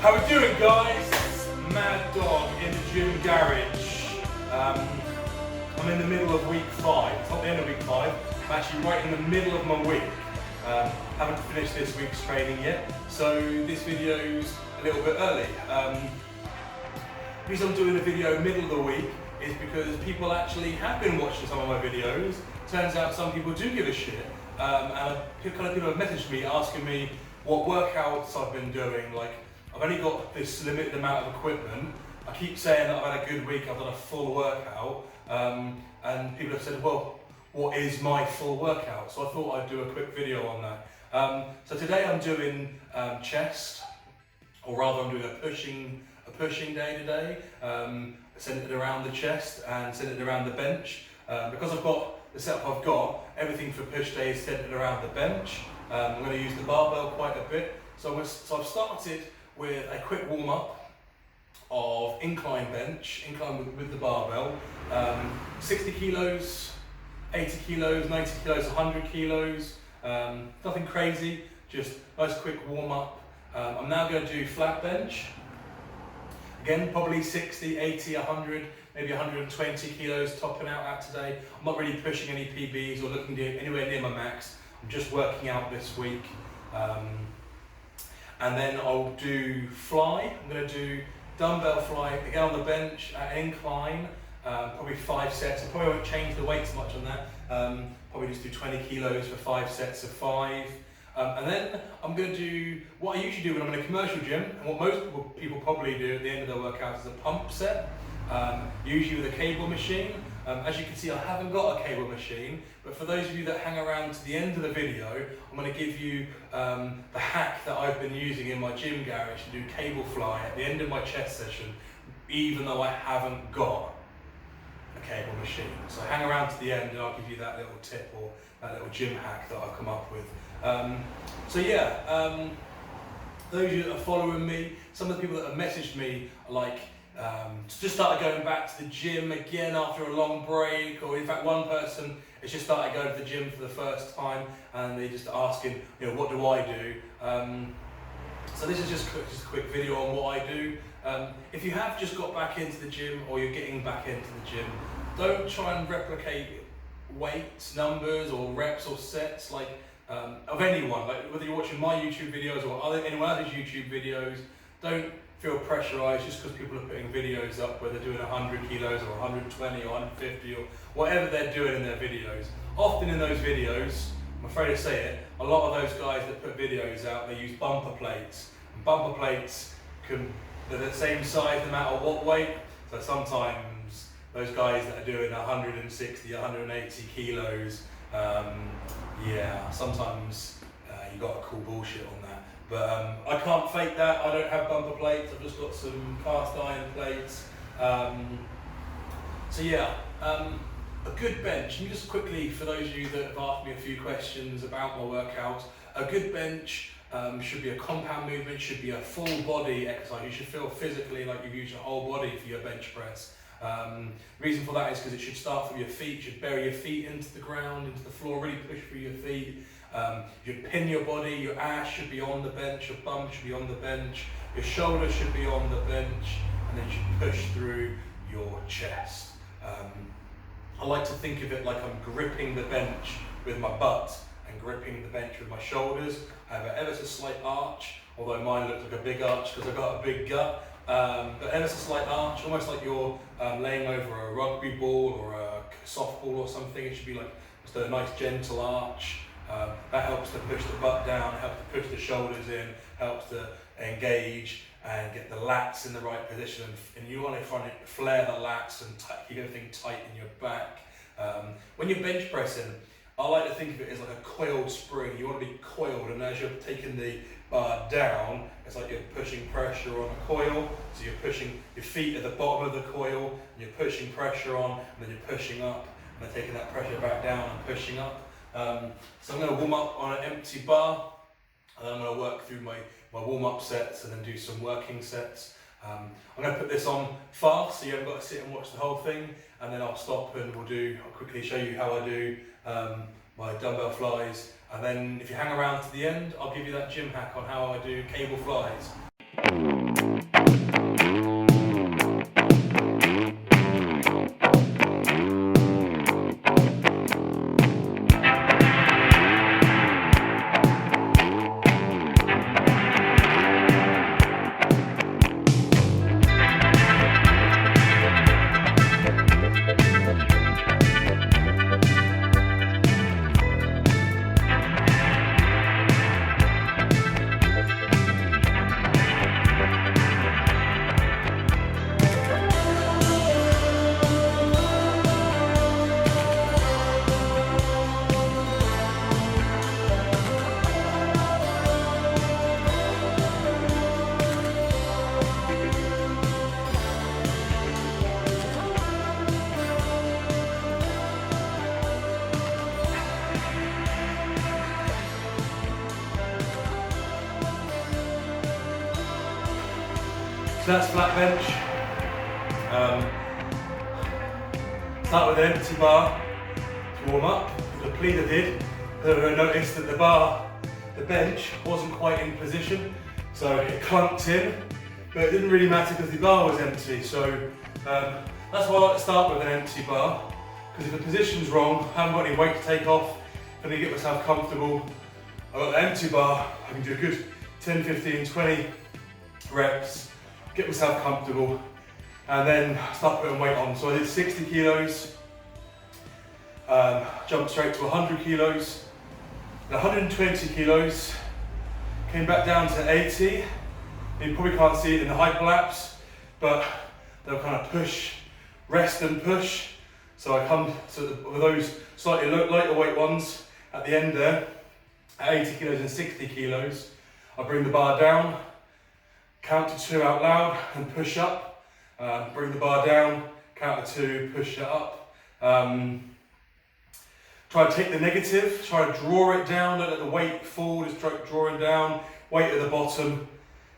How we doing, guys? Mad Dog in the gym garage. I'm in the middle of week 5. It's not the end of week 5. I'm actually right in the middle of my week. Haven't finished this week's training yet, so this video's a little bit early. The reason I'm doing a video middle of the week is because people actually have been watching some of my videos. Turns out some people do give a shit, and people have messaged me asking me what workouts I've been doing. Like, I've only got this limited amount of equipment. I keep saying that I've had a good week, I've done a full workout, and people have said, well, what is my full workout? So I thought I'd do a quick video on that. So today I'm doing chest, or rather I'm doing a pushing day today, centered around the chest and centered around the bench. Because I've got the setup I've got, everything for push day is centered around the bench. I'm going to use the barbell quite a bit. So I've started with a quick warm up of incline bench, incline with the barbell, 60 kilos, 80 kilos, 90 kilos, 100 kilos, nothing crazy, just nice quick warm up. I'm now going to do flat bench. Again, probably 60, 80, 100, maybe 120 kilos topping out at today. I'm not really pushing any PBs or looking anywhere near my max. I'm just working out this week. And then I'll do fly. I'm going to do dumbbell fly again on the bench at incline, probably 5 sets. I probably won't change the weights much on that. Probably just do 20 kilos for 5 sets of 5. And then I'm going to do what I usually do when I'm in a commercial gym, and what most people probably do at the end of their workout is a pump set, usually with a cable machine. As you can see, I haven't got a cable machine, but for those of you that hang around to the end of the video, I'm going to give you the hack that I've been using in my gym garage to do cable fly at the end of my chest session, even though I haven't got a cable machine. So hang around to the end and I'll give you that little tip or that little gym hack that I've come up with. Those of you that are following me, some of the people that have messaged me are like, just started going back to the gym again after a long break, or in fact one person has just started going to the gym for the first time and they're just asking, what do I do? So this is just a quick video on what I do. If you have just got back into the gym or you're getting back into the gym, don't try and replicate weights, numbers or reps or sets of anyone. Like whether you're watching my YouTube videos or anyone else's YouTube videos, don't feel pressurized just because people are putting videos up where they're doing 100 kilos or 120 or 150 or whatever they're doing in their videos. Often in those videos, I'm afraid to say it, a lot of those guys that put videos out, they use bumper plates. And bumper plates they're the same size no matter what weight. So sometimes those guys that are doing 160, 180 kilos, sometimes you got to call bullshit on that. But I can't fake that. I don't have bumper plates. I've just got some cast iron plates. A good bench. And just quickly, for those of you that have asked me a few questions about my workouts, a good bench should be a compound movement, should be a full body exercise. You should feel physically like you've used your whole body for your bench press. The reason for that is because it should start from your feet. You should bury your feet into the ground, into the floor, really push through your feet. You should pin your body, your ass should be on the bench, your bum should be on the bench, your shoulders should be on the bench, and then you should push through your chest. I like to think of it like I'm gripping the bench with my butt and gripping the bench with my shoulders. I have an ever so slight arch, although mine looks like a big arch because I've got a big gut. But ever so slight arch, almost like you're laying over a rugby ball or a softball or something. It should be like just a nice gentle arch. That helps to push the butt down, helps to push the shoulders in, helps to engage and get the lats in the right position. And you want to flare the lats and keep everything tight in your back. When you're bench pressing, I like to think of it as like a coiled spring. You want to be coiled, and as you're taking the bar down, it's like you're pushing pressure on a coil. So you're pushing your feet at the bottom of the coil, and you're pushing pressure on, and then you're pushing up, and then taking that pressure back down and pushing up. So I'm going to warm up on an empty bar, and then I'm going to work through my warm-up sets and then do some working sets. I'm going to put this on fast, so you haven't got to sit and watch the whole thing, and then I'll stop and I'll quickly show you how I do my dumbbell flies, and then if you hang around to the end, I'll give you that gym hack on how I do cable flies. So that's flat bench. Start with an empty bar to warm up. The pleader did. I noticed that the bench wasn't quite in position, so it clunked in, but it didn't really matter because the bar was empty. So that's why I like to start with an empty bar, because if the position's wrong, I haven't got any weight to take off, I need to get myself comfortable. I've got the empty bar, I can do a good 10, 15, 20 reps, get myself comfortable, and then start putting weight on. So I did 60 kilos, jumped straight to 100 kilos, 120 kilos, came back down to 80. You probably can't see it in the hyperlapse, but they'll kind of push, rest and push. So I come to with those slightly lighter weight ones at the end there, at 80 kilos and 60 kilos. I bring the bar down, count to 2 out loud and push up. Bring the bar down, count to 2, push it up. Try to take the negative, try to draw it down, don't let the weight fall, just try drawing down, weight at the bottom,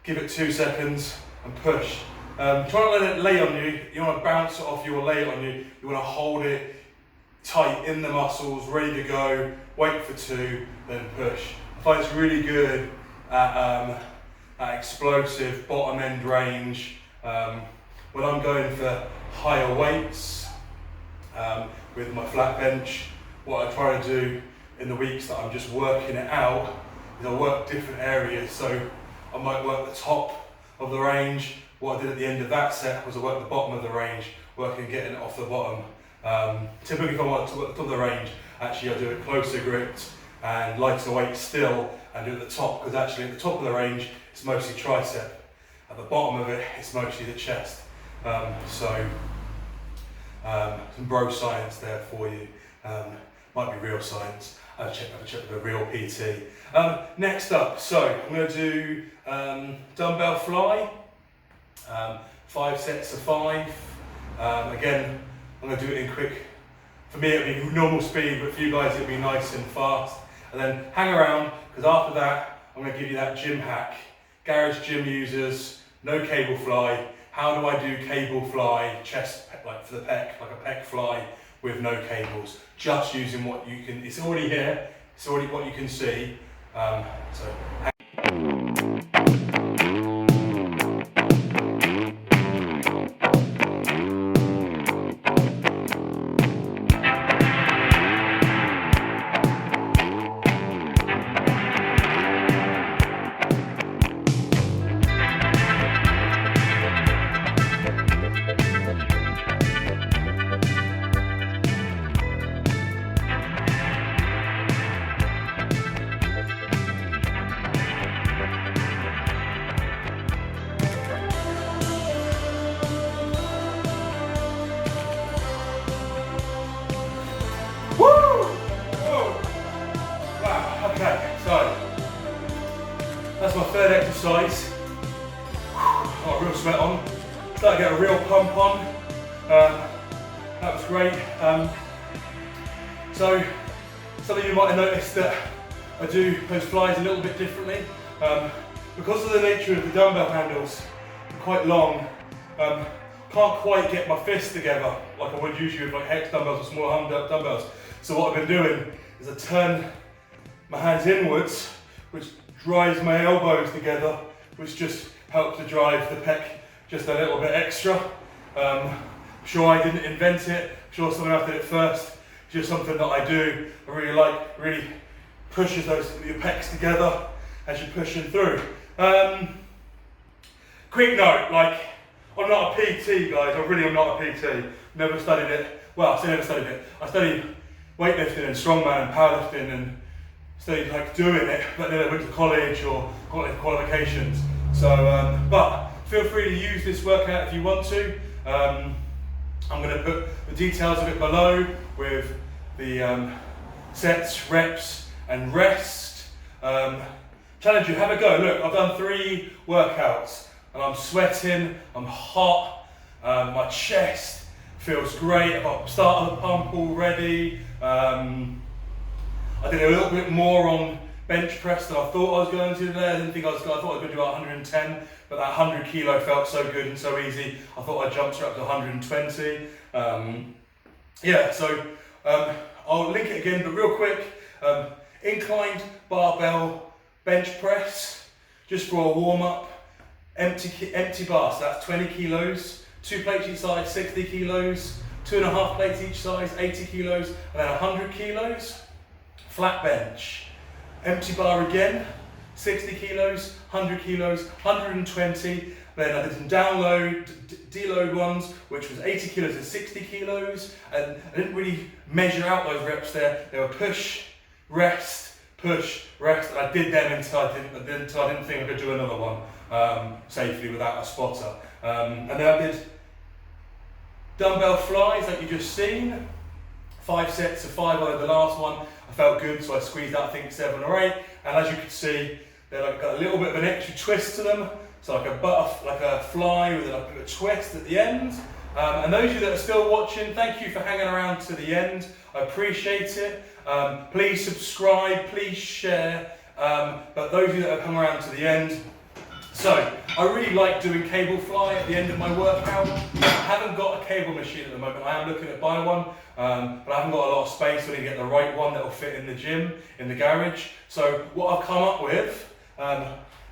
give it 2 seconds and push. Try not to let it lay on you, you want to bounce it off you or lay it on you, you want to hold it tight in the muscles, ready to go, wait for 2, then push. I find it's really good at explosive bottom end range. When I'm going for higher weights with my flat bench, what I try to do in the weeks that I'm just working it out is I work different areas. So I might work the top of the range. What I did at the end of that set was I worked the bottom of the range, working getting it off the bottom. Typically if I want to work the top of the range, actually I do it closer gripped and lighter weight still and do it at the top, because actually at the top of the range it's mostly tricep. At the bottom of it it's mostly the chest. Some bro science there for you. Might be real science. I'll check with a real PT. Next up, so I'm going to do dumbbell fly. 5 sets of 5. Again, I'm going to do it in quick. For me it'll be normal speed, but for you guys it'll be nice and fast. And then hang around, because after that I'm going to give you that gym hack. Garage gym users, no cable fly. How do I do cable fly, chest, like for the pec, like a pec fly with no cables? Just using what you can, it's already here, it's already what you can see. That's my third exercise. Got a real sweat on. Started to get a real pump on. That was great. So some of you might have noticed that I do those flies a little bit differently. Because of the nature of the dumbbell handles, they're quite long. Can't quite get my fists together like I would usually with like hex dumbbells or small dumbbells. So what I've been doing is I turn my hands inwards, which drives my elbows together, which just helps to drive the pec just a little bit extra. I'm sure I didn't invent it, I'm sure someone else did it first. It's just something that I do, I really like, really pushes your pecs together as you're pushing through. Quick note, like, I'm not a PT, guys, I really am not a PT. Never studied it, well, I say never studied it. I studied weightlifting and strongman and powerlifting and studied like doing it, but then I went to college or got qualifications. So, but feel free to use this workout if you want to. I'm going to put the details of it below with the sets, reps and rest. Challenge you, have a go. Look, I've done 3 workouts and I'm sweating, I'm hot, my chest feels great, I've got start of the pump already. I did a little bit more on bench press than I thought I was going to today. I didn't think I thought I was going to do 110, but that 100 kilo felt so good and so easy. I thought I'd jump straight up to 120. Yeah, so I'll link it again, but real quick, inclined barbell bench press, just for a warm up, empty bar, so that's 20 kilos, 2 plates each side, 60 kilos, 2.5 plates each side, 80 kilos, and then 100 kilos, flat bench, empty bar again, 60 kilos, 100 kilos, 120, then I did some deload ones, which was 80 kilos and 60 kilos, and I didn't really measure out those reps there. They were push, rest, and I did them until I didn't think I could do another one safely without a spotter. And then I did dumbbell flies like you just seen, 5 sets of 5 on the last one. I felt good, so I squeezed out I think 7 or 8, and as you can see, they're like got a little bit of an extra twist to them. So like a fly with a twist at the end. And those of you that are still watching, thank you for hanging around to the end. I appreciate it. Please subscribe, please share. But those of you that have hung around to the end. So, I really like doing cable fly at the end of my workout. I haven't got a cable machine at the moment. I am looking to buy one, but I haven't got a lot of space. So I need to get the right one that will fit in the gym, in the garage. So what I've come up with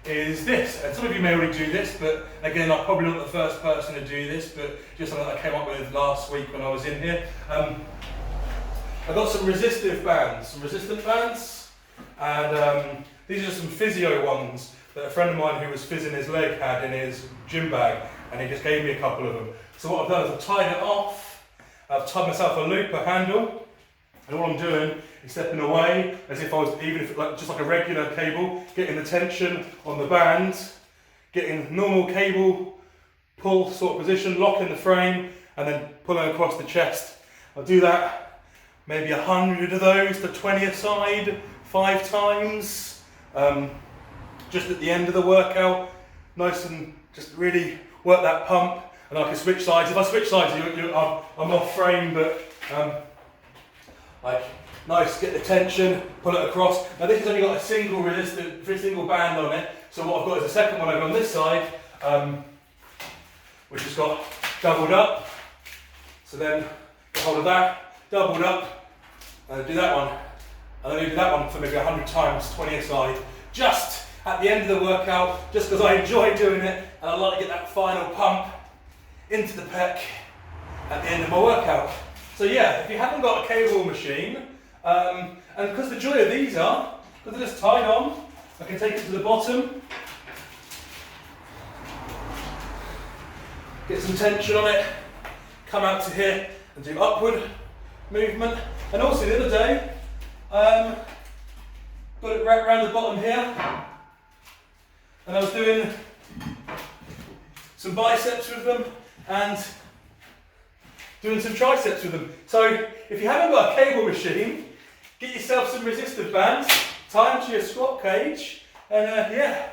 is this, and some of you may already do this, but again, I'm probably not the first person to do this, but just something that I came up with last week when I was in here. I got some resistant bands, and these are some physio ones that a friend of mine who was fizzing his leg had in his gym bag, and he just gave me a couple of them. So what I've done is I've tied it off, I've tied myself a loop, a handle, and all I'm doing is stepping away as if I was, just like a regular cable, getting the tension on the band, getting normal cable pull sort of position, locking the frame, and then pulling across the chest. I'll do that maybe 100 of those to 20 a side, 5 times, just at the end of the workout, nice and just really work that pump, and I can switch sides. If I switch sides, I'm off frame, but like, nice, get the tension, pull it across. Now this has only got a single band on it, so what I've got is a second one over on this side, which has got doubled up. So then, get hold of that, doubled up, and do that one. And then do that one for maybe 100 times, 20 a side, just at the end of the workout, just because I enjoy doing it, and I like to get that final pump into the pec at the end of my workout. So yeah, if you haven't got a cable machine, and because the joy of these are, because they're just tied on, I can take it to the bottom, get some tension on it, come out to here and do upward movement. And also the other day, got it right around the bottom here, and I was doing some biceps with them and doing some triceps with them. So if you haven't got a cable machine, get yourself some resistive bands, tie them to your squat cage, and yeah,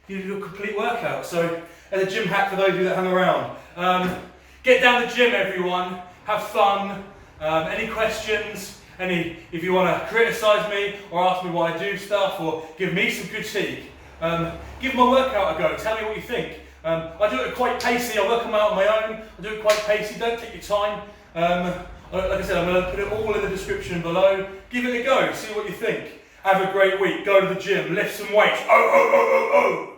you do a complete workout. So as a gym hack for those of you that hang around, get down the gym, everyone, have fun. Any questions, if you want to criticise me or ask me why I do stuff or give me some critique, give my workout a go, tell me what you think. I do it quite pacey, I work them out on my own, I do it quite pacey, don't take your time. Like I said, I'm going to put it all in the description below. Give it a go, see what you think. Have a great week, go to the gym, lift some weights, oh, oh, oh, oh, oh.